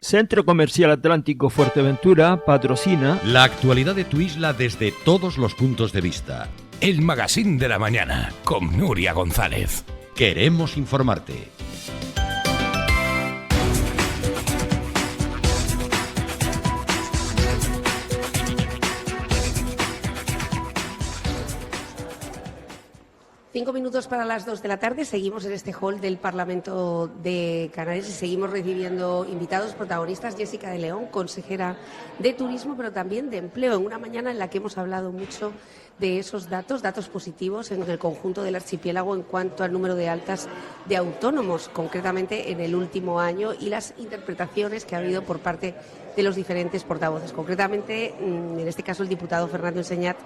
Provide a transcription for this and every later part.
Centro Comercial Atlántico Fuerteventura patrocina la actualidad de tu isla desde todos los puntos de vista. El Magazín de la Mañana con Nuria González. Queremos informarte. Cinco minutos para las 2 de la tarde. Seguimos en este hall del Parlamento de Canarias y seguimos recibiendo invitados protagonistas. Jessica de León, consejera de Turismo, pero también de Empleo, en una mañana en la que hemos hablado mucho de esos datos positivos en el conjunto del archipiélago en cuanto al número de altas de autónomos, concretamente en el último año, y las interpretaciones que ha habido por parte de los diferentes portavoces. Concretamente, en este caso, el diputado Fernando Enseñat,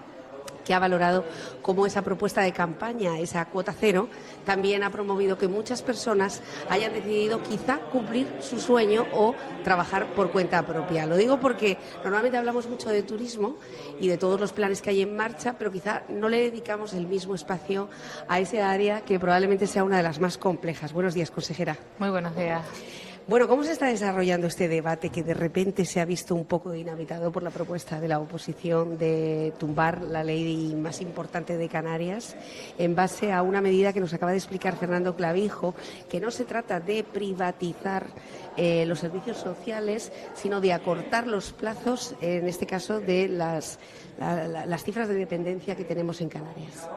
que ha valorado cómo esa propuesta de campaña, esa cuota cero, también ha promovido que muchas personas hayan decidido quizá cumplir su sueño o trabajar por cuenta propia. Lo digo porque normalmente hablamos mucho de turismo y de todos los planes que hay en marcha, pero quizá no le dedicamos el mismo espacio a ese área que probablemente sea una de las más complejas. Buenos días, consejera. Muy buenos días. Bueno, ¿cómo se está desarrollando este debate que de repente se ha visto un poco dinamitado por la propuesta de la oposición de tumbar la ley más importante de Canarias en base a una medida que nos acaba de explicar Fernando Clavijo, que no se trata de privatizar los servicios sociales, sino de acortar los plazos, en este caso, de las cifras de dependencia que tenemos en Canarias?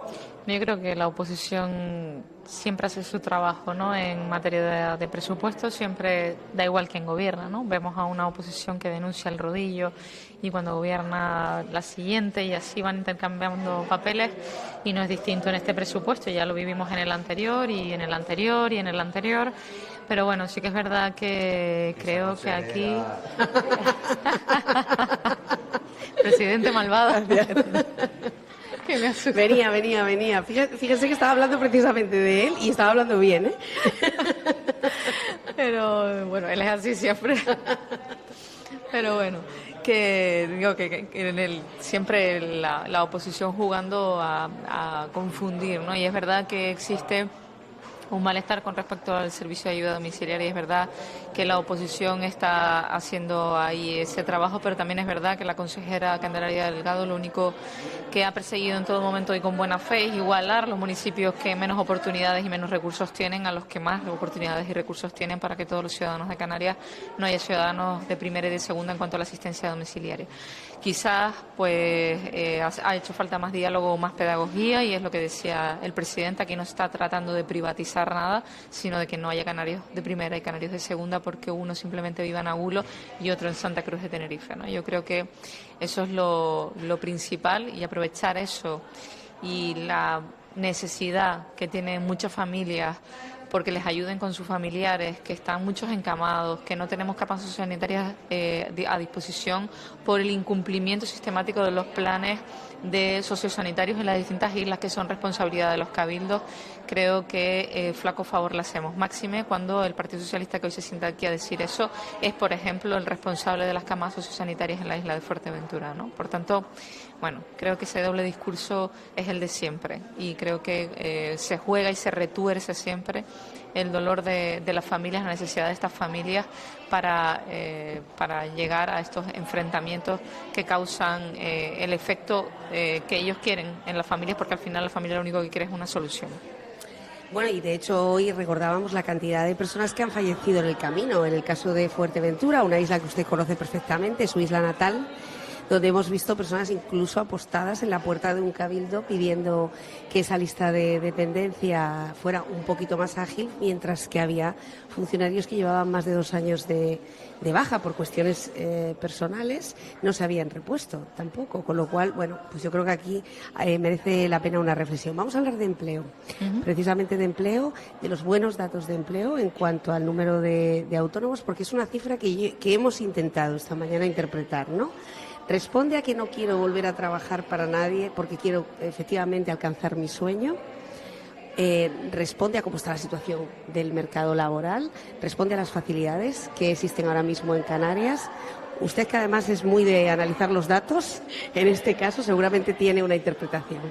Yo creo que la oposición siempre hace su trabajo, ¿no? En materia de presupuesto, siempre da igual quién gobierna, ¿no? Vemos a una oposición que denuncia el rodillo y cuando gobierna la siguiente, y así van intercambiando papeles, y no es distinto en este presupuesto. Ya lo vivimos en el anterior y en el anterior y en el anterior. Pero bueno, sí que es verdad que creo que aquí... Presidente malvado. Que me asusta. Venía. Fíjese que estaba hablando precisamente de él y estaba hablando bien, ¿eh? Pero bueno, él es así siempre. Pero bueno, que digo que siempre la oposición jugando a confundir, ¿no? Y es verdad que existe un malestar con respecto al servicio de ayuda domiciliaria. Es verdad que la oposición está haciendo ahí ese trabajo, pero también es verdad que la consejera Candelaria Delgado lo único que ha perseguido en todo momento y con buena fe es igualar los municipios que menos oportunidades y menos recursos tienen a los que más oportunidades y recursos tienen, para que todos los ciudadanos de Canarias no haya ciudadanos de primera y de segunda en cuanto a la asistencia domiciliaria. Quizás ha hecho falta más diálogo, más pedagogía, y es lo que decía el presidente. Aquí no está tratando de privatizar nada, sino de que no haya canarios de primera y canarios de segunda, porque uno simplemente viva en Agulo y otro en Santa Cruz de Tenerife, ¿no? Yo creo que eso es lo principal, y aprovechar eso y la necesidad que tienen muchas familias porque les ayuden con sus familiares, que están muchos encamados, que no tenemos capas sociosanitarias a disposición por el incumplimiento sistemático de los planes de sociosanitarios en las distintas islas, que son responsabilidad de los cabildos. Creo que flaco favor le hacemos. Máxime cuando el Partido Socialista, que hoy se sienta aquí a decir eso, es, por ejemplo, el responsable de las camas sociosanitarias en la isla de Fuerteventura, ¿no? Por tanto, bueno, creo que ese doble discurso es el de siempre, y creo que se juega y se retuerce siempre el dolor de las familias, la necesidad de estas familias para llegar a estos enfrentamientos que causan el efecto que ellos quieren en las familias, porque al final la familia lo único que quiere es una solución. Bueno, y de hecho hoy recordábamos la cantidad de personas que han fallecido en el camino. En el caso de Fuerteventura, una isla que usted conoce perfectamente, su isla natal, donde hemos visto personas incluso apostadas en la puerta de un cabildo pidiendo que esa lista de dependencia fuera un poquito más ágil, mientras que había funcionarios que llevaban más de 2 años de baja por cuestiones personales, no se habían repuesto tampoco, con lo cual, bueno, pues yo creo que aquí merece la pena una reflexión. Vamos a hablar de empleo, precisamente de empleo, de los buenos datos de empleo en cuanto al número de autónomos, porque es una cifra que hemos intentado esta mañana interpretar, ¿no? Responde a que no quiero volver a trabajar para nadie porque quiero efectivamente alcanzar mi sueño. Responde a cómo está la situación del mercado laboral, responde a las facilidades que existen ahora mismo en Canarias. Usted, que además es muy de analizar los datos, en este caso seguramente tiene una interpretación.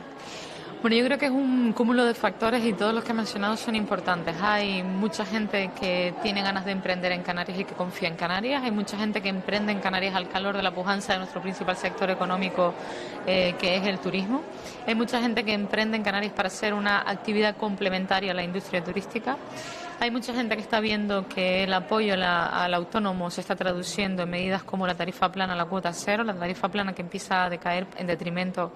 Bueno, yo creo que es un cúmulo de factores y todos los que he mencionado son importantes. Hay mucha gente que tiene ganas de emprender en Canarias y que confía en Canarias. Hay mucha gente que emprende en Canarias al calor de la pujanza de nuestro principal sector económico, que es el turismo. Hay mucha gente que emprende en Canarias para hacer una actividad complementaria a la industria turística. Hay mucha gente que está viendo que el apoyo al autónomo se está traduciendo en medidas como la tarifa plana, la cuota cero, la tarifa plana que empieza a decaer en detrimento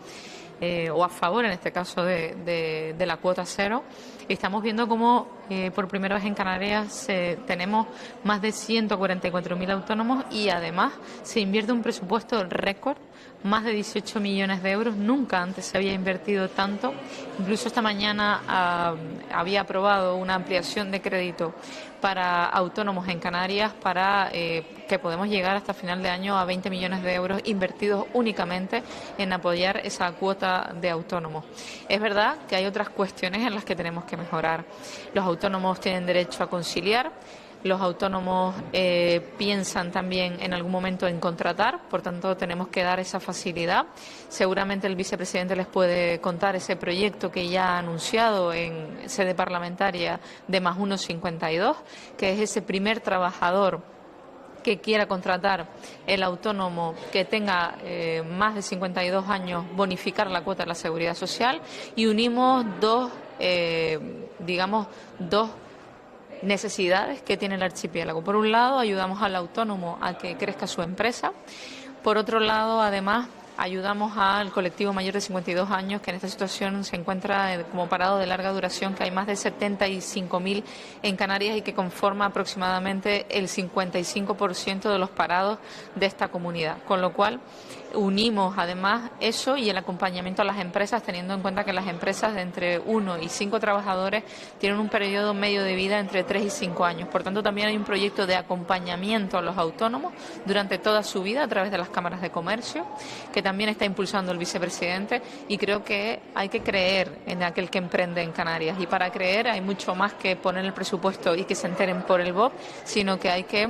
o a favor, en este caso, de la cuota cero. Y estamos viendo cómo por primera vez en Canarias tenemos más de 144.000 autónomos y además se invierte un presupuesto récord, más de 18 millones de euros. Nunca antes se había invertido tanto. Incluso esta mañana había aprobado una ampliación de crédito para autónomos en Canarias para que podemos llegar hasta final de año a 20 millones de euros invertidos únicamente en apoyar esa cuota de autónomos. Es verdad que hay otras cuestiones en las que tenemos que mejorar. Los autónomos tienen derecho a conciliar. Los autónomos piensan también en algún momento en contratar, por tanto tenemos que dar esa facilidad. Seguramente el vicepresidente les puede contar ese proyecto que ya ha anunciado en sede parlamentaria de más 1,52, que es ese primer trabajador que quiera contratar el autónomo que tenga más de 52 años, bonificar la cuota de la Seguridad Social, y unimos dos necesidades que tiene el archipiélago. Por un lado, ayudamos al autónomo a que crezca su empresa. Por otro lado, además, ayudamos al colectivo mayor de 52 años que en esta situación se encuentra como parado de larga duración, que hay más de 75.000 en Canarias y que conforma aproximadamente el 55% de los parados de esta comunidad. Con lo cual, unimos además eso y el acompañamiento a las empresas, teniendo en cuenta que las empresas de entre 1 y 5 trabajadores tienen un periodo medio de vida entre 3 y 5 años. Por tanto, también hay un proyecto de acompañamiento a los autónomos durante toda su vida a través de las cámaras de comercio, que también está impulsando el vicepresidente, y creo que hay que creer en aquel que emprende en Canarias. Y para creer hay mucho más que poner el presupuesto y que se enteren por el BOP, sino que hay que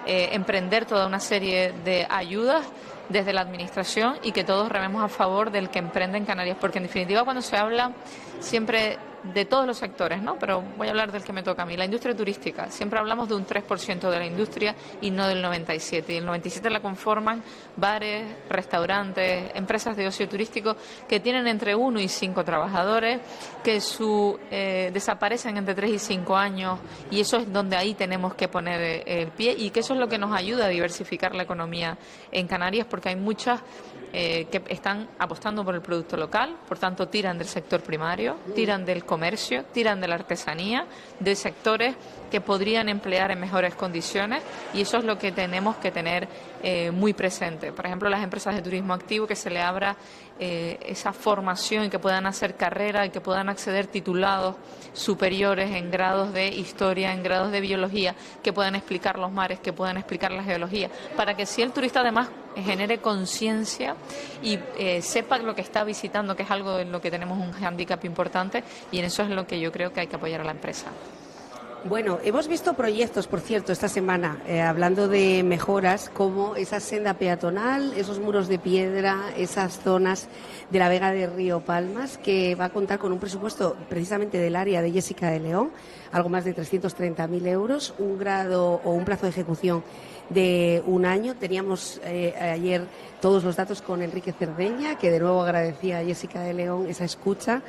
emprender toda una serie de ayudas desde la Administración y que todos rememos a favor del que emprende en Canarias, porque en definitiva cuando se habla siempre de todos los sectores, ¿no? Pero voy a hablar del que me toca a mí, la industria turística. Siempre hablamos de un 3% de la industria y no del 97%. Y el 97% la conforman bares, restaurantes, empresas de ocio turístico que tienen entre 1 y 5 trabajadores, que desaparecen entre 3 y 5 años, y eso es donde ahí tenemos que poner el pie, y que eso es lo que nos ayuda a diversificar la economía en Canarias, porque hay muchas que están apostando por el producto local, por tanto tiran del sector primario, tiran del comercio, tiran de la artesanía, de sectores que podrían emplear en mejores condiciones, y eso es lo que tenemos que tener muy presente. Por ejemplo, las empresas de turismo activo, que se le abra esa formación y que puedan hacer carrera y que puedan acceder titulados superiores en grados de historia, en grados de biología, que puedan explicar los mares, que puedan explicar la geología, para que si el turista además genere conciencia y sepa lo que está visitando, que es algo en lo que tenemos un hándicap importante, y en eso es lo que yo creo que hay que apoyar a la empresa. Bueno, hemos visto proyectos, por cierto, esta semana, hablando de mejoras, como esa senda peatonal, esos muros de piedra, esas zonas de la Vega de Río Palmas, que va a contar con un presupuesto precisamente del área de Jessica de León, algo más de 330.000 euros, un grado o un plazo de ejecución de 1 año. Teníamos ayer todos los datos con Enrique Cerdeña, que de nuevo agradecía a Jessica de León esa escucha.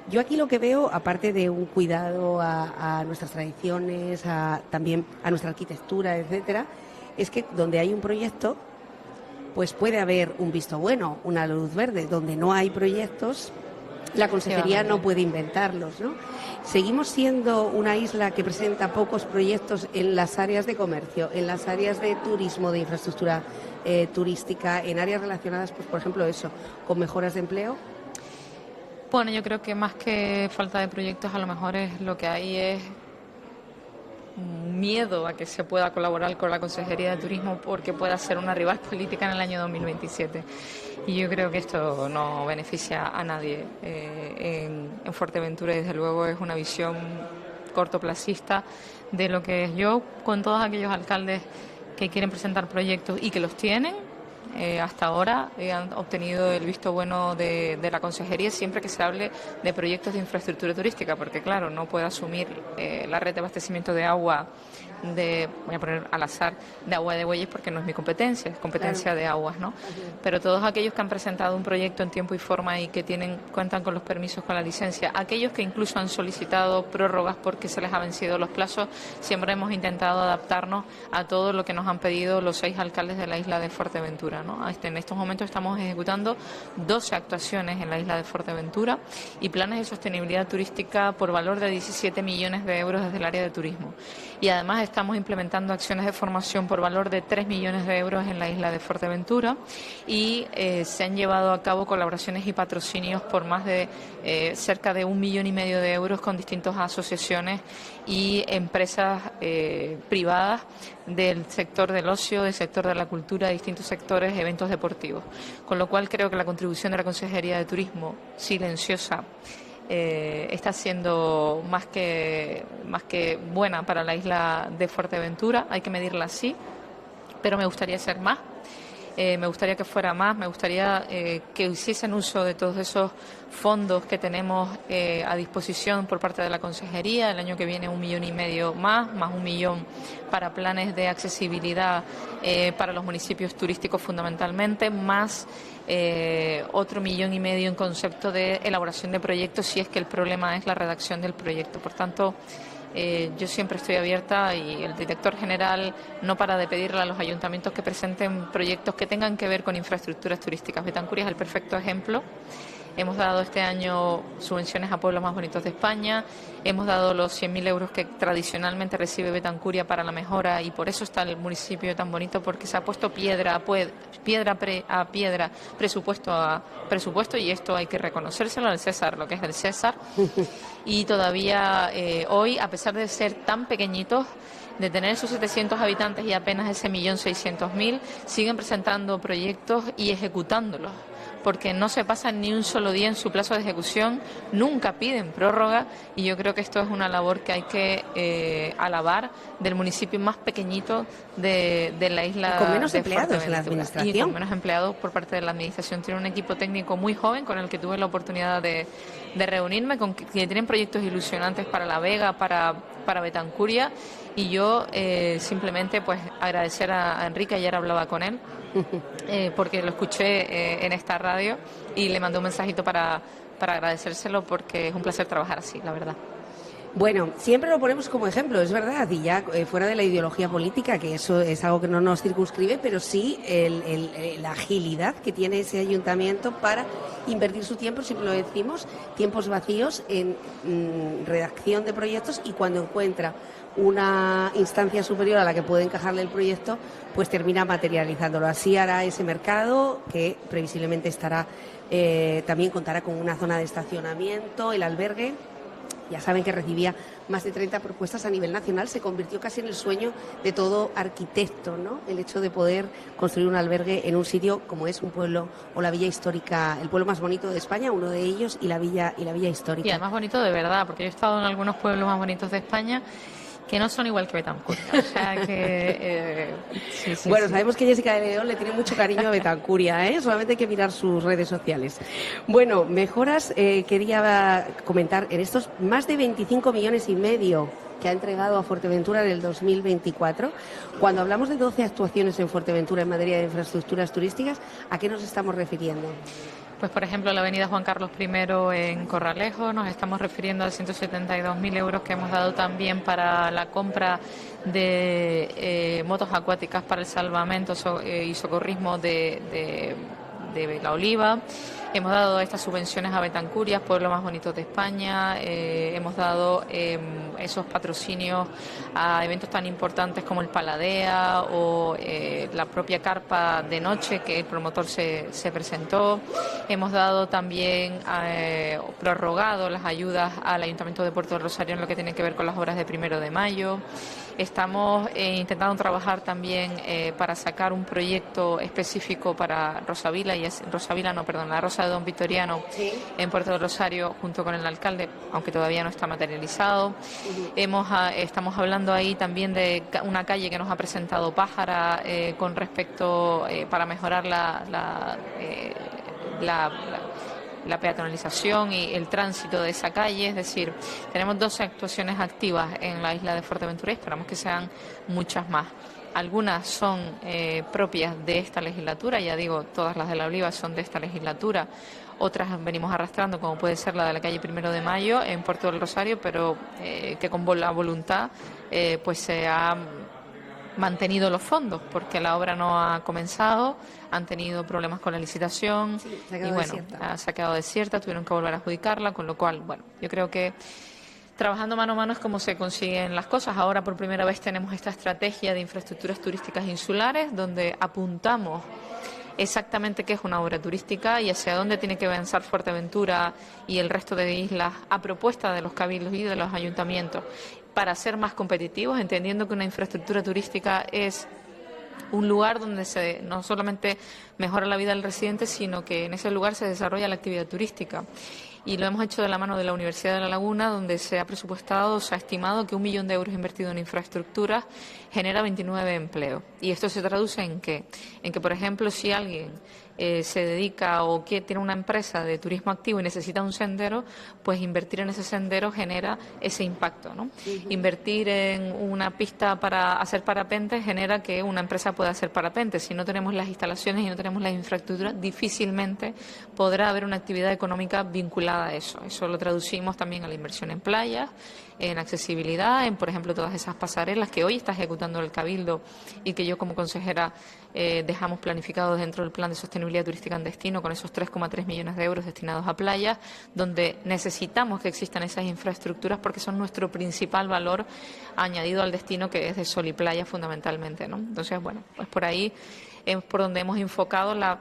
Yo aquí lo que veo, aparte de un cuidado a nuestras tradiciones, también a nuestra arquitectura, etcétera, es que donde hay un proyecto, pues puede haber un visto bueno, una luz verde. Donde no hay proyectos, la consejería no puede inventarlos, ¿no? Seguimos siendo una isla que presenta pocos proyectos en las áreas de comercio, en las áreas de turismo, de infraestructura turística, en áreas relacionadas, pues por ejemplo eso, con mejoras de empleo. Bueno, yo creo que más que falta de proyectos, a lo mejor lo que hay es miedo a que se pueda colaborar con la Consejería de Turismo porque pueda ser una rival política en el año 2027. Y yo creo que esto no beneficia a nadie en Fuerteventura, y desde luego es una visión cortoplacista de lo que es. Yo, con todos aquellos alcaldes que quieren presentar proyectos y que los tienen, hasta ahora han obtenido el visto bueno de la Consejería siempre que se hable de proyectos de infraestructura turística, porque claro, no puede asumir la red de abastecimiento de agua voy a poner al azar, de Agua de Bueyes, porque no es mi competencia, es competencia de aguas, ¿no? Pero todos aquellos que han presentado un proyecto en tiempo y forma y que cuentan con los permisos, con la licencia, aquellos que incluso han solicitado prórrogas porque se les ha vencido los plazos, siempre hemos intentado adaptarnos a todo lo que nos han pedido los 6 alcaldes de la isla de Fuerteventura, ¿no? En estos momentos estamos ejecutando 12 actuaciones en la isla de Fuerteventura y planes de sostenibilidad turística por valor de 17 millones de euros desde el área de turismo. Y además estamos implementando acciones de formación por valor de 3 millones de euros en la isla de Fuerteventura y se han llevado a cabo colaboraciones y patrocinios por más de cerca de 1,5 millones de euros con distintas asociaciones y empresas privadas del sector del ocio, del sector de la cultura, de distintos sectores, eventos deportivos. Con lo cual creo que la contribución de la Consejería de Turismo, silenciosa, está siendo más que buena para la isla de Fuerteventura. Hay que medirla así, pero me gustaría ser más. Me gustaría que fuera más, me gustaría que hiciesen uso de todos esos fondos que tenemos a disposición por parte de la Consejería. El año que viene 1,5 millones más 1 millón para planes de accesibilidad para los municipios turísticos fundamentalmente, más otro 1,5 millones en concepto de elaboración de proyectos si es que el problema es la redacción del proyecto. Por tanto, yo siempre estoy abierta y el director general no para de pedirle a los ayuntamientos que presenten proyectos que tengan que ver con infraestructuras turísticas. Betancuria es el perfecto ejemplo. Hemos dado este año subvenciones a pueblos más bonitos de España, hemos dado los 100.000 euros que tradicionalmente recibe Betancuria para la mejora y por eso está el municipio tan bonito, porque se ha puesto piedra a piedra, presupuesto a presupuesto, y esto hay que reconocérselo al César, lo que es del César. Y todavía hoy, a pesar de ser tan pequeñitos, de tener esos 700 habitantes y apenas ese 1.600.000, siguen presentando proyectos y ejecutándolos, porque no se pasan ni un solo día en su plazo de ejecución, nunca piden prórroga, y yo creo que esto es una labor que hay que alabar del municipio más pequeñito de la isla. Con menos de empleados en la administración. Y con menos empleados por parte de la administración. Tiene un equipo técnico muy joven con el que tuve la oportunidad de reunirme, que tienen proyectos ilusionantes para La Vega, para Betancuria, y yo simplemente pues agradecer a Enrique. Ayer hablaba con él porque lo escuché en esta radio y le mandé un mensajito para agradecérselo, porque es un placer trabajar así, la verdad. Bueno, siempre lo ponemos como ejemplo, es verdad, y ya fuera de la ideología política, que eso es algo que no nos circunscribe, pero sí la agilidad que tiene ese ayuntamiento para invertir su tiempo, siempre lo decimos, tiempos vacíos en redacción de proyectos, y cuando encuentra una instancia superior a la que puede encajarle el proyecto, pues termina materializándolo. Así hará ese mercado, que previsiblemente también contará con una zona de estacionamiento, el albergue. Ya saben que recibía más de 30 propuestas a nivel nacional. Se convirtió casi en el sueño de todo arquitecto, ¿no? El hecho de poder construir un albergue en un sitio como es un pueblo o la villa histórica, el pueblo más bonito de España, uno de ellos, y la villa histórica. Y además bonito de verdad, porque yo he estado en algunos pueblos más bonitos de España que no son igual que Betancuria. O sea que bueno, sabemos que Jessica de León le tiene mucho cariño a Betancuria, ¿eh? Solamente hay que mirar sus redes sociales. Bueno, mejoras, quería comentar, en estos más de 25,5 millones que ha entregado a Fuerteventura en el 2024. Cuando hablamos de 12 actuaciones en Fuerteventura en materia de infraestructuras turísticas, ¿a qué nos estamos refiriendo? Pues, por ejemplo, la avenida Juan Carlos I en Corralejo, nos estamos refiriendo a 172.000 euros que hemos dado también para la compra de motos acuáticas para el salvamento y socorrismo de La Oliva. Hemos dado estas subvenciones a Betancuria, pueblo más bonito de España. Hemos dado esos patrocinios a eventos tan importantes como el Paladea o la propia carpa de noche que el promotor se presentó. Hemos dado también, prorrogado las ayudas al Ayuntamiento de Puerto del Rosario en lo que tiene que ver con las obras de 1 de mayo. Estamos intentando trabajar también para sacar un proyecto específico para la Rosa de Don Vitoriano en Puerto del Rosario junto con el alcalde, aunque todavía no está materializado. Estamos hablando ahí también de una calle que nos ha presentado Pájara con respecto para mejorar la peatonalización y el tránsito de esa calle. Es decir, tenemos 12 actuaciones activas en la isla de Fuerteventura y esperamos que sean muchas más. Algunas son propias de esta legislatura, ya digo, todas las de La Oliva son de esta legislatura. Otras venimos arrastrando, como puede ser la de la calle 1 de Mayo en Puerto del Rosario, pero que con la voluntad pues se ha mantenido los fondos, porque la obra no ha comenzado, han tenido problemas con la licitación y bueno, se ha quedado desierta, tuvieron que volver a adjudicarla, con lo cual, bueno, yo creo que trabajando mano a mano es como se consiguen las cosas. Ahora por primera vez tenemos esta estrategia de infraestructuras turísticas insulares, donde apuntamos exactamente qué es una obra turística y hacia dónde tiene que avanzar Fuerteventura y el resto de islas a propuesta de los cabildos y de los ayuntamientos para ser más competitivos, entendiendo que una infraestructura turística es un lugar donde se no solamente mejora la vida del residente, sino que en ese lugar se desarrolla la actividad turística. Y lo hemos hecho de la mano de la Universidad de La Laguna, donde se ha presupuestado, se ha estimado que 1 millón de euros invertido en infraestructuras genera 29 empleos. Y esto se traduce en que, por ejemplo, si alguien se dedica o que tiene una empresa de turismo activo y necesita un sendero, pues invertir en ese sendero genera ese impacto, ¿no? Invertir en una pista para hacer parapente genera que una empresa pueda hacer parapente. Si no tenemos las instalaciones y no tenemos las infraestructuras, difícilmente podrá haber una actividad económica vinculada a eso. Eso lo traducimos también a la inversión en playas, en accesibilidad, en, por ejemplo, todas esas pasarelas que hoy está ejecutando el Cabildo y que yo como consejera dejamos planificados dentro del Plan de Sostenibilidad Turística en Destino, con esos 3,3 millones de euros destinados a playas, donde necesitamos que existan esas infraestructuras porque son nuestro principal valor añadido al destino, que es de sol y playa fundamentalmente, ¿no? Entonces, bueno, pues por ahí es por donde hemos enfocado la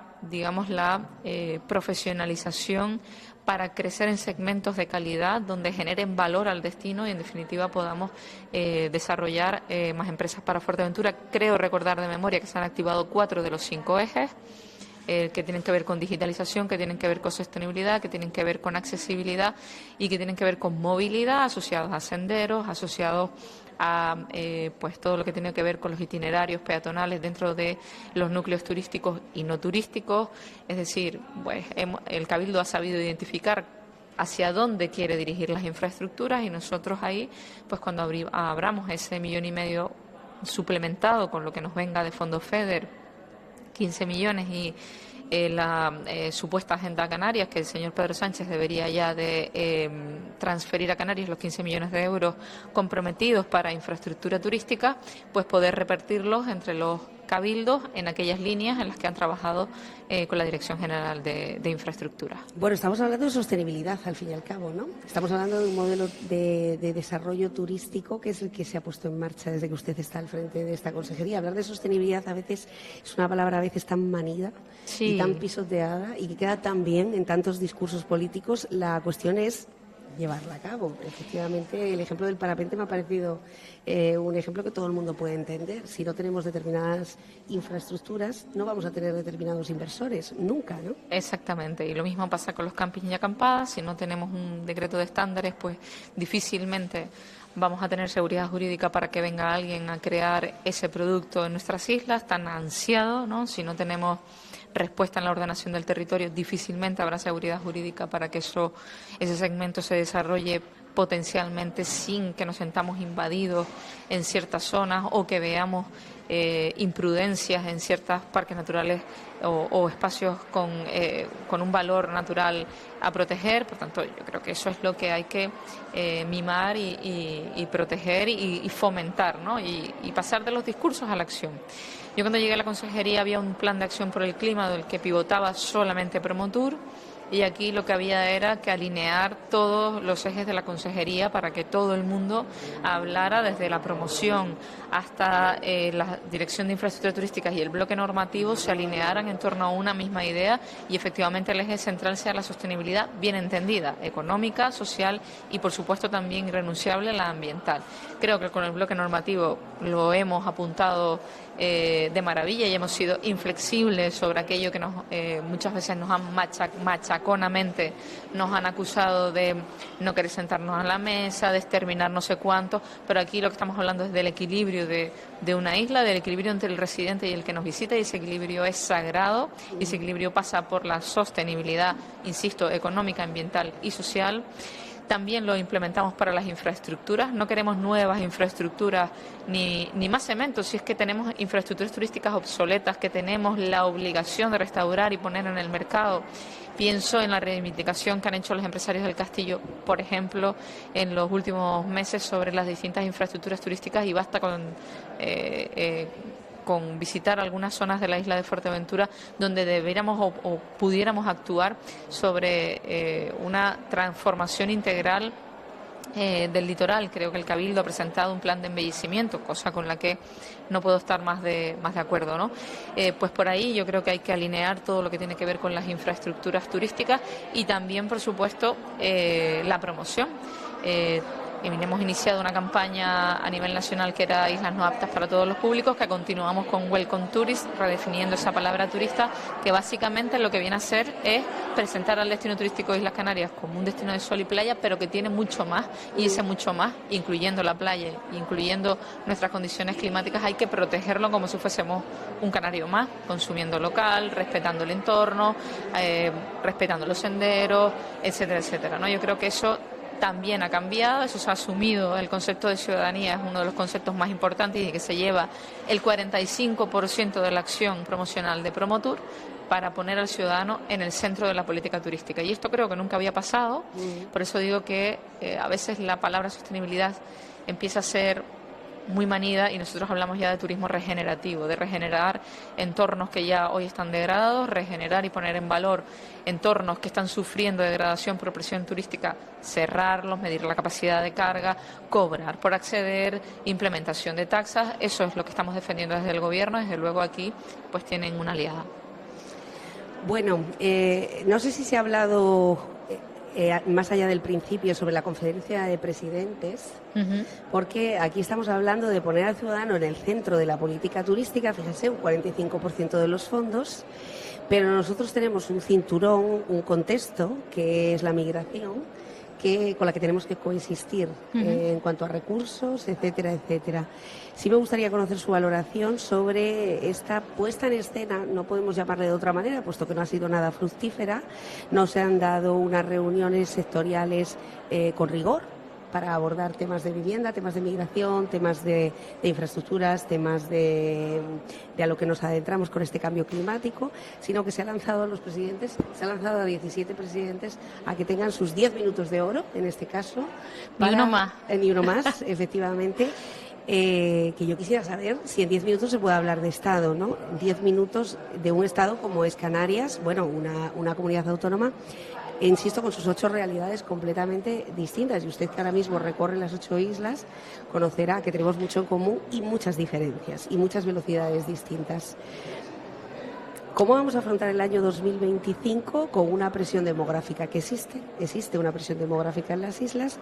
profesionalización para crecer en segmentos de calidad donde generen valor al destino y en definitiva podamos desarrollar más empresas para Fuerteventura. Creo recordar de memoria que se han activado 4 de los 5 ejes que tienen que ver con digitalización, que tienen que ver con sostenibilidad, que tienen que ver con accesibilidad y que tienen que ver con movilidad, asociados a senderos, asociados a pues todo lo que tiene que ver con los itinerarios peatonales dentro de los núcleos turísticos y no turísticos. Es decir, pues el Cabildo ha sabido identificar hacia dónde quiere dirigir las infraestructuras y nosotros ahí, pues cuando abramos ese 1,5 millones suplementado con lo que nos venga de Fondo FEDER, 15 millones y la supuesta agenda Canarias, que el señor Pedro Sánchez debería ya de transferir a Canarias los 15 millones de euros comprometidos para infraestructura turística, pues poder repartirlos entre los cabildos en aquellas líneas en las que han trabajado con la Dirección General de Infraestructura. Bueno, estamos hablando de sostenibilidad, al fin y al cabo, ¿no? Estamos hablando de un modelo de desarrollo turístico que es el que se ha puesto en marcha desde que usted está al frente de esta consejería. Hablar de sostenibilidad a veces es una palabra a veces tan manida y tan pisoteada y que queda tan bien en tantos discursos políticos. La cuestión es llevarla a cabo. Efectivamente, el ejemplo del parapente me ha parecido un ejemplo que todo el mundo puede entender. Si no tenemos determinadas infraestructuras, no vamos a tener determinados inversores, nunca, ¿no? Exactamente, y lo mismo pasa con los campings y acampadas. Si no tenemos un decreto de estándares, pues difícilmente vamos a tener seguridad jurídica para que venga alguien a crear ese producto en nuestras islas tan ansiado, ¿no? Si no tenemos respuesta en la ordenación del territorio, difícilmente habrá seguridad jurídica para que ese segmento se desarrolle potencialmente sin que nos sentamos invadidos en ciertas zonas o que veamos imprudencias en ciertos parques naturales o espacios con un valor natural a proteger. Por tanto, yo creo que eso es lo que hay que mimar y proteger y fomentar, ¿no? Y pasar de los discursos a la acción. Yo cuando llegué a la consejería había un plan de acción por el clima del que pivotaba solamente Promotur. Y aquí lo que había era que alinear todos los ejes de la consejería para que todo el mundo hablara, desde la promoción hasta la Dirección de Infraestructuras Turísticas y el bloque normativo, se alinearan en torno a una misma idea y efectivamente el eje central sea la sostenibilidad bien entendida, económica, social y por supuesto también irrenunciable la ambiental. Creo que con el bloque normativo lo hemos apuntado de maravilla y hemos sido inflexibles sobre aquello que muchas veces nos han machaconamente nos han acusado de no querer sentarnos a la mesa, de exterminar no sé cuánto, pero aquí lo que estamos hablando es del equilibrio de una isla, del equilibrio entre el residente y el que nos visita, y ese equilibrio es sagrado, y ese equilibrio pasa por la sostenibilidad, insisto, económica, ambiental y social. También lo implementamos para las infraestructuras. No queremos nuevas infraestructuras ni más cemento, si es que tenemos infraestructuras turísticas obsoletas que tenemos la obligación de restaurar y poner en el mercado. Pienso en la reivindicación que han hecho los empresarios del Castillo, por ejemplo, en los últimos meses sobre las distintas infraestructuras turísticas, y basta con visitar algunas zonas de la isla de Fuerteventura donde deberíamos o pudiéramos actuar sobre una transformación integral del litoral. Creo que el Cabildo ha presentado un plan de embellecimiento, cosa con la que no puedo estar más de acuerdo, ¿no? Pues por ahí yo creo que hay que alinear todo lo que tiene que ver con las infraestructuras turísticas y también, por supuesto, la promoción. Hemos iniciado una campaña a nivel nacional que era Islas no aptas para todos los públicos, que continuamos con Welcome Tourist, redefiniendo esa palabra turista, que básicamente lo que viene a hacer es presentar al destino turístico de Islas Canarias como un destino de sol y playa, pero que tiene mucho más, y ese mucho más, incluyendo la playa, incluyendo nuestras condiciones climáticas, hay que protegerlo como si fuésemos un canario más, consumiendo local, respetando el entorno, respetando los senderos, etcétera, etcétera, ¿no? Yo creo que eso también ha cambiado, eso se ha asumido. El concepto de ciudadanía es uno de los conceptos más importantes y que se lleva el 45% de la acción promocional de Promotur para poner al ciudadano en el centro de la política turística. Y esto creo que nunca había pasado, por eso digo que a veces la palabra sostenibilidad empieza a ser muy manida y nosotros hablamos ya de turismo regenerativo, de regenerar entornos que ya hoy están degradados, regenerar y poner en valor entornos que están sufriendo degradación por presión turística, cerrarlos, medir la capacidad de carga, cobrar por acceder, implementación de taxas. Eso es lo que estamos defendiendo desde el Gobierno. Desde luego aquí pues tienen una aliada. Bueno, no sé si se ha hablado más allá del principio sobre la conferencia de presidentes, porque aquí estamos hablando de poner al ciudadano en el centro de la política turística, fíjense, un 45% de los fondos, pero nosotros tenemos un cinturón, un contexto, que es la migración, con la que tenemos que coexistir en cuanto a recursos, etcétera, etcétera. Sí me gustaría conocer su valoración sobre esta puesta en escena, no podemos llamarle de otra manera, puesto que no ha sido nada fructífera. No se han dado unas reuniones sectoriales con rigor para abordar temas de vivienda, temas de migración, temas de infraestructuras, temas de a lo que nos adentramos con este cambio climático, sino que se ha lanzado a los presidentes, se ha lanzado a 17 presidentes a que tengan sus 10 minutos de oro, en este caso. Ni uno más. Ni uno más, efectivamente. Que yo quisiera saber si en 10 minutos se puede hablar de Estado, ¿no? 10 minutos de un Estado como es Canarias, bueno, una comunidad autónoma, insisto, con sus 8 realidades completamente distintas. Y usted, que ahora mismo recorre las 8 islas, conocerá que tenemos mucho en común y muchas diferencias y muchas velocidades distintas. ¿Cómo vamos a afrontar el año 2025 con una presión demográfica que existe? Existe una presión demográfica en las islas,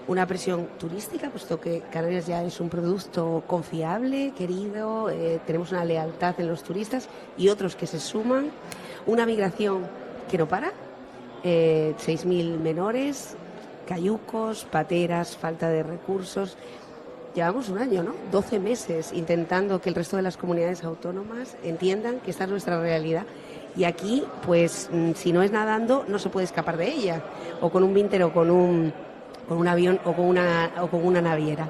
una presión turística, puesto que Canarias ya es un producto confiable, querido, tenemos una lealtad en los turistas y otros que se suman, una migración que no para, 6.000 menores, cayucos, pateras, falta de recursos. Llevamos un año, ¿no? 12 meses intentando que el resto de las comunidades autónomas entiendan que esta es nuestra realidad. Y aquí, pues, si no es nadando, no se puede escapar de ella. O con un vinter, o con un avión, o con una naviera.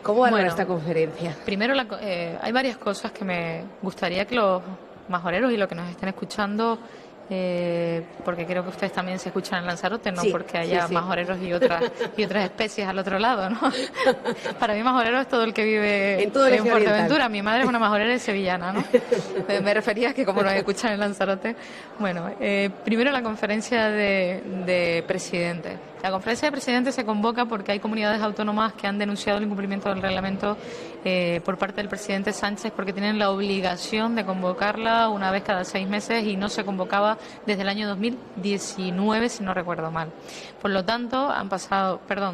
¿Cómo va esta conferencia? Primero, hay varias cosas que me gustaría que los majoreros y los que nos estén escuchando, porque creo que ustedes también se escuchan en Lanzarote, no porque haya majoreros y otras especies al otro lado, ¿no? Para mí majorero es todo el que vive en Fuerteventura. Mi madre es una majorera sevillana, ¿no? Me refería a que como nos escuchan en Lanzarote. Bueno, primero la conferencia de presidentes. La conferencia de presidentes se convoca porque hay comunidades autónomas que han denunciado el incumplimiento del reglamento por parte del presidente Sánchez, porque tienen la obligación de convocarla una vez cada 6 meses y no se convocaba desde el año 2019, si no recuerdo mal. Por lo tanto,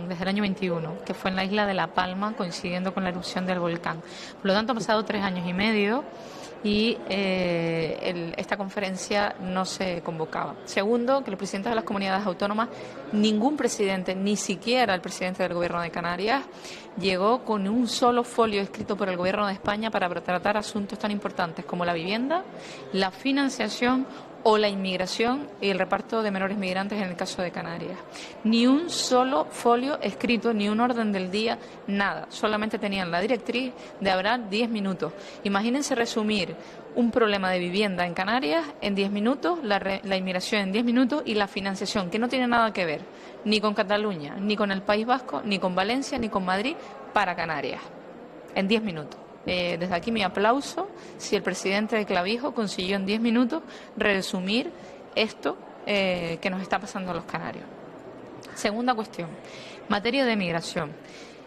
desde el año 21, que fue en la isla de La Palma, coincidiendo con la erupción del volcán. Por lo tanto, han pasado 3 años y medio y esta conferencia no se convocaba. Segundo, que los presidentes de las comunidades autónomas, ningún presidente, ni siquiera el presidente del Gobierno de Canarias, llegó con un solo folio escrito por el Gobierno de España para tratar asuntos tan importantes como la vivienda, la financiación o la inmigración y el reparto de menores migrantes en el caso de Canarias. Ni un solo folio escrito, ni un orden del día, nada. Solamente tenían la directriz de hablar 10 minutos. Imagínense resumir un problema de vivienda en Canarias en 10 minutos, la inmigración en 10 minutos y la financiación, que no tiene nada que ver ni con Cataluña, ni con el País Vasco, ni con Valencia, ni con Madrid, para Canarias. En 10 minutos. Desde aquí mi aplauso si el presidente de Clavijo consiguió en 10 minutos resumir esto que nos está pasando a los canarios. Segunda cuestión, materia de migración.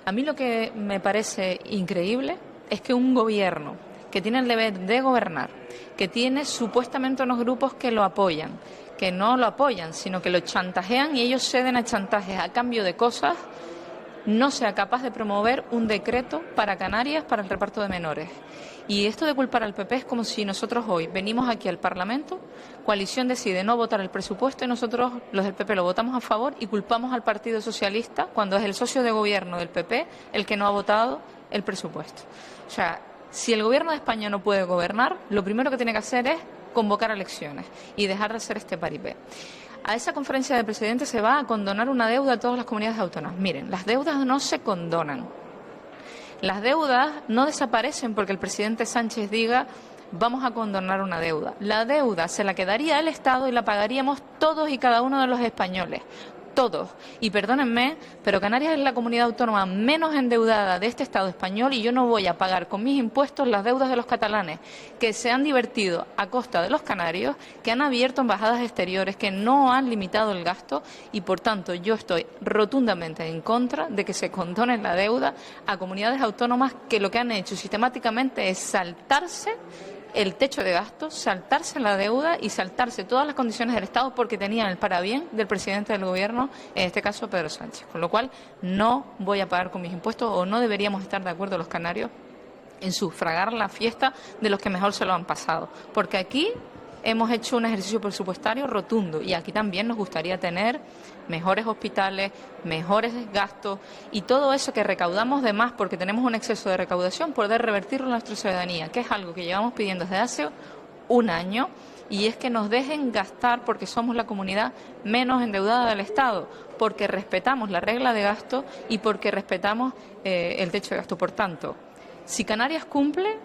A mí lo que me parece increíble es que un gobierno que tiene el deber de gobernar, que tiene supuestamente unos grupos que lo apoyan, que no lo apoyan, sino que lo chantajean y ellos ceden a chantajes a cambio de cosas, no sea capaz de promover un decreto para Canarias para el reparto de menores. Y esto de culpar al PP es como si nosotros hoy venimos aquí al Parlamento, coalición decide no votar el presupuesto y nosotros, los del PP, lo votamos a favor y culpamos al Partido Socialista cuando es el socio de gobierno del PP el que no ha votado el presupuesto. O sea, si el Gobierno de España no puede gobernar, lo primero que tiene que hacer es convocar elecciones y dejar de hacer este paripé. A esa conferencia de presidentes se va a condonar una deuda a todas las comunidades autónomas. Miren, las deudas no se condonan. Las deudas no desaparecen porque el presidente Sánchez diga vamos a condonar una deuda. La deuda se la quedaría el Estado y la pagaríamos todos y cada uno de los españoles. Todos. Y perdónenme, pero Canarias es la comunidad autónoma menos endeudada de este Estado español y yo no voy a pagar con mis impuestos las deudas de los catalanes, que se han divertido a costa de los canarios, que han abierto embajadas exteriores, que no han limitado el gasto y, por tanto, yo estoy rotundamente en contra de que se condone la deuda a comunidades autónomas que lo que han hecho sistemáticamente es saltarse el techo de gastos, saltarse la deuda y saltarse todas las condiciones del Estado porque tenían el parabién del presidente del Gobierno, en este caso Pedro Sánchez. Con lo cual no voy a pagar con mis impuestos o no deberíamos estar de acuerdo los canarios en sufragar la fiesta de los que mejor se lo han pasado. Porque aquí hemos hecho un ejercicio presupuestario rotundo y aquí también nos gustaría tener mejores hospitales, mejores gastos y todo eso que recaudamos de más porque tenemos un exceso de recaudación, poder revertirlo en nuestra ciudadanía, que es algo que llevamos pidiendo desde hace un año y es que nos dejen gastar porque somos la comunidad menos endeudada del Estado, porque respetamos la regla de gasto y porque respetamos el techo de gasto. Por tanto, si Canarias cumple,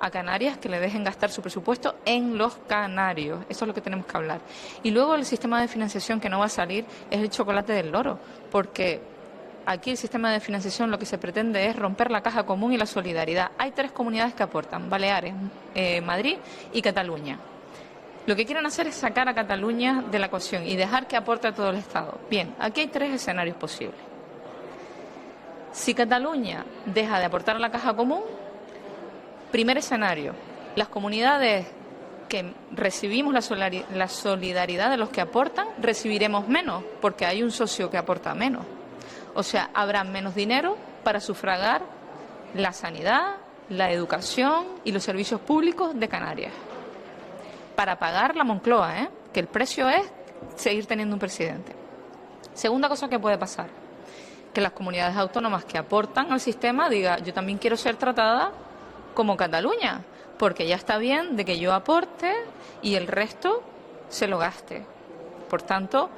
a Canarias que le dejen gastar su presupuesto en los canarios. Eso es lo que tenemos que hablar. Y luego el sistema de financiación que no va a salir es el chocolate del loro, porque aquí el sistema de financiación lo que se pretende es romper la caja común y la solidaridad. Hay 3 comunidades que aportan, Baleares, Madrid y Cataluña. Lo que quieren hacer es sacar a Cataluña de la ecuación y dejar que aporte a todo el Estado. Bien, aquí hay 3 escenarios posibles. Si Cataluña deja de aportar a la caja común, primer escenario, las comunidades que recibimos la solidaridad de los que aportan, recibiremos menos, porque hay un socio que aporta menos. O sea, habrá menos dinero para sufragar la sanidad, la educación y los servicios públicos de Canarias. Para pagar la Moncloa, que el precio es seguir teniendo un presidente. Segunda cosa que puede pasar, que las comunidades autónomas que aportan al sistema digan, yo también quiero ser tratada como Cataluña, porque ya está bien de que yo aporte y el resto se lo gaste. Por tanto,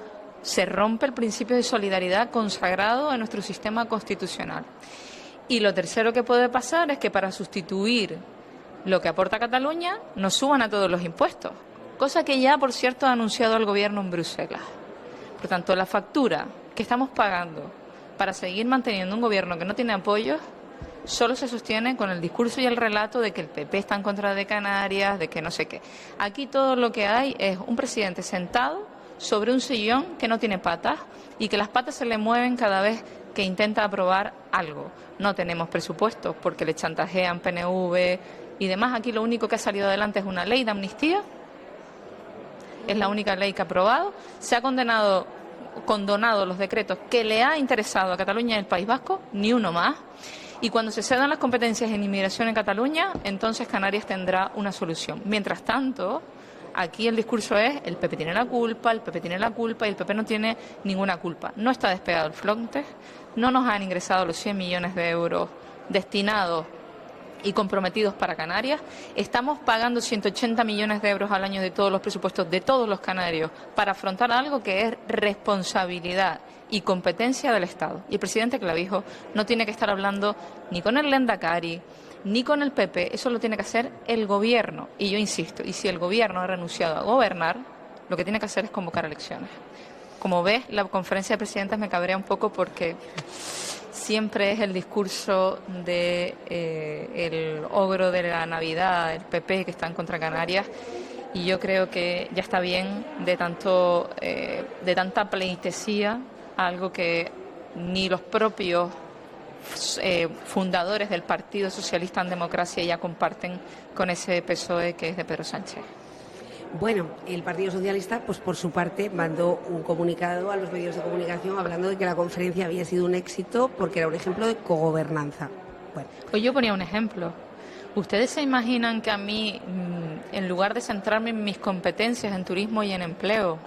se rompe el principio de solidaridad consagrado en nuestro sistema constitucional. Y lo tercero que puede pasar es que para sustituir lo que aporta Cataluña nos suban a todos los impuestos, cosa que ya, por cierto, ha anunciado el Gobierno en Bruselas. Por tanto, la factura que estamos pagando para seguir manteniendo un Gobierno que no tiene apoyos solo se sostiene con el discurso y el relato de que el PP está en contra de Canarias, de que no sé qué. Aquí todo lo que hay es un presidente sentado sobre un sillón que no tiene patas y que las patas se le mueven cada vez que intenta aprobar algo. No tenemos presupuestos porque le chantajean PNV y demás. Aquí lo único que ha salido adelante es una ley de amnistía. Es la única ley que ha aprobado. Se ha condonado los decretos que le ha interesado a Cataluña y el País Vasco, ni uno más. Y cuando se cedan las competencias en inmigración en Cataluña, entonces Canarias tendrá una solución. Mientras tanto, aquí el discurso es el PP tiene la culpa, el PP tiene la culpa y el PP no tiene ninguna culpa. No está despegado el Frontex, no nos han ingresado los 100 millones de euros destinados y comprometidos para Canarias. Estamos pagando 180 millones de euros al año de todos los presupuestos de todos los canarios para afrontar algo que es responsabilidad y competencia del Estado. Y el presidente Clavijo no tiene que estar hablando ni con el Lehendakari ni con el PP, eso lo tiene que hacer el Gobierno. Y yo insisto, y si el Gobierno ha renunciado a gobernar, lo que tiene que hacer es convocar elecciones. Como ves, la conferencia de presidentes me cabrea un poco porque siempre es el discurso de el ogro de la Navidad, el PP que está en contra Canarias, y yo creo que ya está bien de tanta pleitesía, algo que ni los propios fundadores del Partido Socialista en Democracia ya comparten con ese PSOE que es de Pedro Sánchez. Bueno, el Partido Socialista, pues por su parte, mandó un comunicado a los medios de comunicación hablando de que la conferencia había sido un éxito porque era un ejemplo de cogobernanza. Bueno. Pues yo ponía un ejemplo. ¿Ustedes se imaginan que a mí, en lugar de centrarme en mis competencias en turismo y en empleo,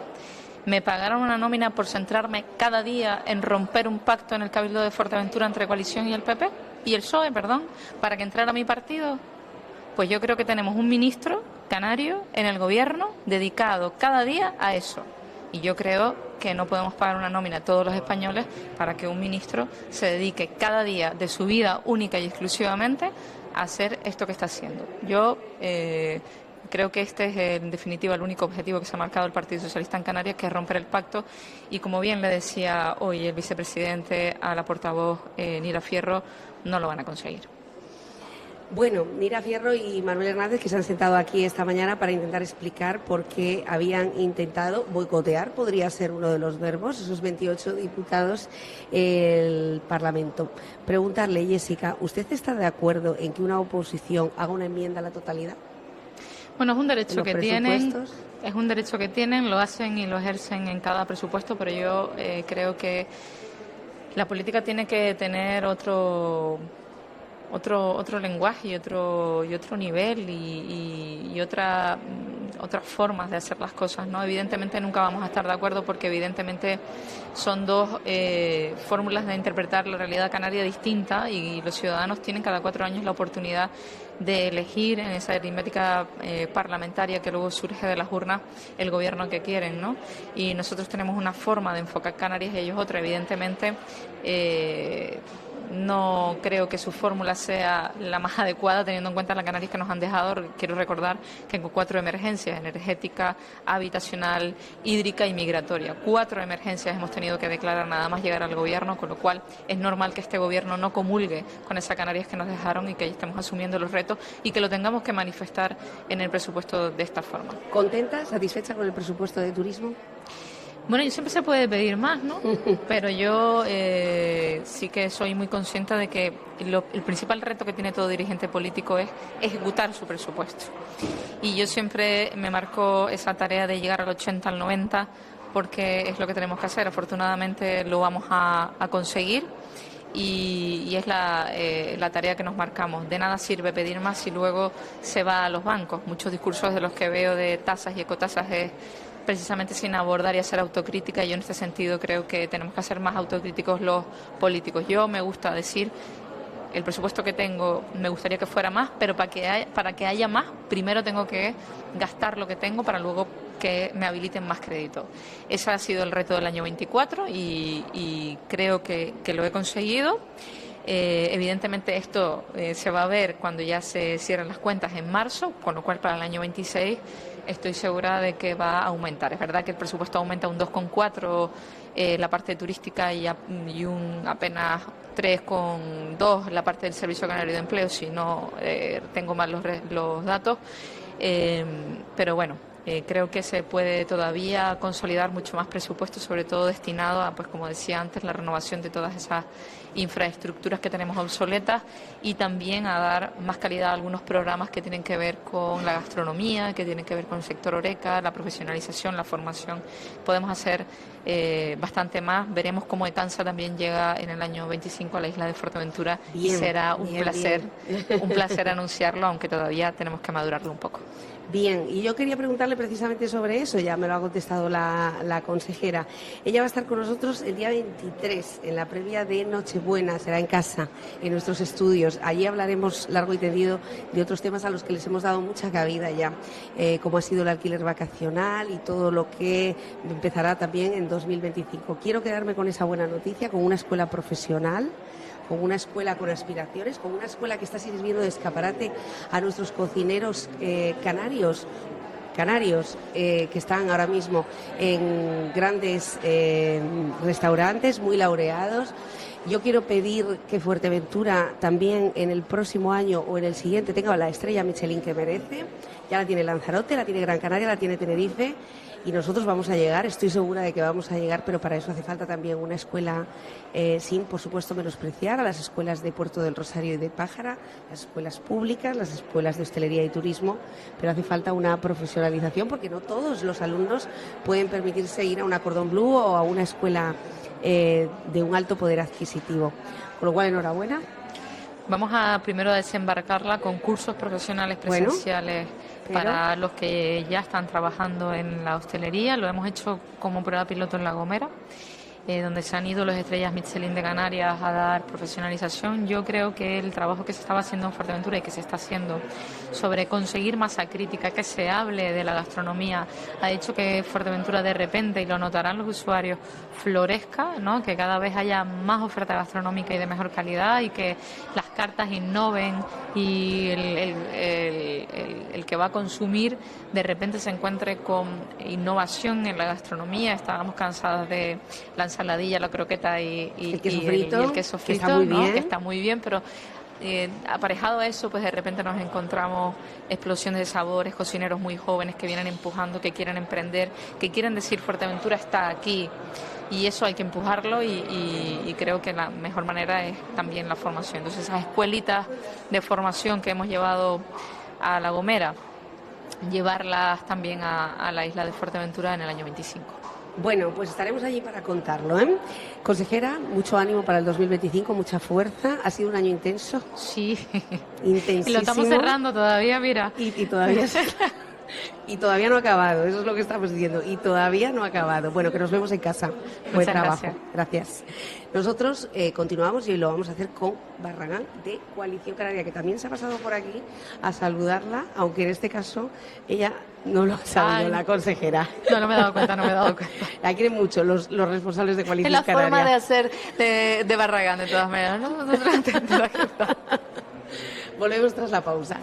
me pagaron una nómina por centrarme cada día en romper un pacto en el Cabildo de Fuerteventura entre Coalición y el PP? Y el PSOE, para que entrara mi partido? Pues yo creo que tenemos un ministro canario en el Gobierno dedicado cada día a eso. Y yo creo que no podemos pagar una nómina a todos los españoles para que un ministro se dedique cada día de su vida única y exclusivamente a hacer esto que está haciendo. Yo creo que este es, en definitiva, el único objetivo que se ha marcado el Partido Socialista en Canarias, que es romper el pacto. Y como bien le decía hoy el vicepresidente a la portavoz Nira Fierro, no lo van a conseguir. Bueno, Nira Fierro y Manuel Hernández, que se han sentado aquí esta mañana para intentar explicar por qué habían intentado boicotear, podría ser uno de los verbos, esos 28 diputados, el Parlamento. Preguntarle, Jessica, ¿usted está de acuerdo en que una oposición haga una enmienda a la totalidad? Bueno, es un derecho que tienen, lo hacen y lo ejercen en cada presupuesto, pero yo creo que la política tiene que tener otro lenguaje y otro nivel y otras formas de hacer las cosas, ¿no? Evidentemente nunca vamos a estar de acuerdo porque evidentemente son dos fórmulas de interpretar la realidad canaria distinta y los ciudadanos tienen cada 4 años la oportunidad de elegir en esa aritmética parlamentaria que luego surge de las urnas el gobierno que quieren, ¿no? Y nosotros tenemos una forma de enfocar Canarias y ellos otra, evidentemente. No creo que su fórmula sea la más adecuada teniendo en cuenta la Canarias que nos han dejado. Quiero recordar que con 4 emergencias: energética, habitacional, hídrica y migratoria. 4 emergencias hemos tenido que declarar nada más llegar al gobierno, con lo cual es normal que este gobierno no comulgue con esa Canarias que nos dejaron y que estemos asumiendo los retos y que lo tengamos que manifestar en el presupuesto de esta forma. ¿Contenta, satisfecha con el presupuesto de turismo? Bueno, yo siempre se puede pedir más, ¿no? Pero yo sí que soy muy consciente de que el principal reto que tiene todo dirigente político es ejecutar su presupuesto. Y yo siempre me marco esa tarea de llegar al 80, al 90, porque es lo que tenemos que hacer. Afortunadamente lo vamos a conseguir y es la tarea que nos marcamos. De nada sirve pedir más si luego se va a los bancos. Muchos discursos de los que veo de tasas y ecotasas es precisamente sin abordar y hacer autocrítica. Yo en este sentido creo que tenemos que ser más autocríticos los políticos. Yo me gusta decir, el presupuesto que tengo me gustaría que fuera más, pero para que haya más, primero tengo que gastar lo que tengo para luego que me habiliten más crédito. Ese ha sido el reto del año 24 y creo que lo he conseguido. Evidentemente esto se va a ver cuando ya se cierren las cuentas en marzo, con lo cual para el año 26 estoy segura de que va a aumentar. Es verdad que el presupuesto aumenta un 2,4 la parte turística y un apenas 3,2 la parte del Servicio Canario de Empleo, si no tengo mal los datos. Pero bueno, Creo que se puede todavía consolidar mucho más presupuesto, sobre todo destinado a, pues como decía antes, la renovación de todas esas infraestructuras que tenemos obsoletas y también a dar más calidad a algunos programas que tienen que ver con la gastronomía, que tienen que ver con el sector Horeca, la profesionalización, la formación. Podemos hacer bastante más. Veremos cómo Ecansa también llega en el año 25 a la isla de Fuerteventura y será un placer anunciarlo, aunque todavía tenemos que madurarlo un poco. Bien, y yo quería preguntarle precisamente sobre eso, ya me lo ha contestado la consejera. Ella va a estar con nosotros el día 23, en la previa de Nochebuena, será en casa, en nuestros estudios. Allí hablaremos largo y tendido de otros temas a los que les hemos dado mucha cabida ya, como ha sido el alquiler vacacional y todo lo que empezará también en 2025. Quiero quedarme con esa buena noticia, con una escuela profesional, con una escuela con aspiraciones, con una escuela que está sirviendo de escaparate a nuestros cocineros canarios que están ahora mismo en grandes restaurantes muy laureados. Yo quiero pedir que Fuerteventura también en el próximo año o en el siguiente tenga la estrella Michelin que merece. Ya la tiene Lanzarote, la tiene Gran Canaria, la tiene Tenerife. Y nosotros vamos a llegar, estoy segura de que vamos a llegar, pero para eso hace falta también una escuela, sin, por supuesto, menospreciar a las escuelas de Puerto del Rosario y de Pájara, las escuelas públicas, las escuelas de hostelería y turismo, pero hace falta una profesionalización porque no todos los alumnos pueden permitirse ir a una Cordon Bleu o a una escuela de un alto poder adquisitivo. Con lo cual, enhorabuena. Vamos a primero a desembarcarla con cursos profesionales presenciales para los que ya están trabajando en la hostelería. Lo hemos hecho como prueba piloto en La Gomera, donde se han ido los estrellas Michelin de Canarias a dar profesionalización. Yo creo que el trabajo que se estaba haciendo en Fuerteventura y que se está haciendo sobre conseguir masa crítica, que se hable de la gastronomía, ha hecho que Fuerteventura de repente, y lo notarán los usuarios, florezca, ¿no? Que cada vez haya más oferta gastronómica y de mejor calidad y que las cartas innoven y el que va a consumir de repente se encuentre con innovación en la gastronomía. Estábamos cansadas de la ensaladilla, la croqueta y el queso frito, que está muy bien. Que está muy bien, pero aparejado a eso, pues de repente nos encontramos explosiones de sabores, cocineros muy jóvenes que vienen empujando, que quieren emprender, que quieren decir Fuerteventura está aquí, y eso hay que empujarlo y creo que la mejor manera es también la formación. Entonces esas escuelitas de formación que hemos llevado a La Gomera, llevarlas también a la isla de Fuerteventura en el año 25. Bueno, pues estaremos allí para contarlo, ¿eh? Consejera, mucho ánimo para el 2025, mucha fuerza. Ha sido un año intenso. Sí. Intensísimo. Y lo estamos cerrando todavía, mira. Y todavía y todavía no ha acabado, eso es lo que estamos diciendo. Y todavía no ha acabado. Bueno, que nos vemos en casa. Buen trabajo. Gracias. Nosotros continuamos y lo vamos a hacer con Barragán de Coalición Canaria, que también se ha pasado por aquí a saludarla, aunque en este caso ella no lo ha sabido, la consejera. No me he dado cuenta, La quieren mucho los responsables de Coalición Canaria. Es la Canaria. forma de hacer de Barragán, de todas maneras, ¿no? Volvemos tras la pausa.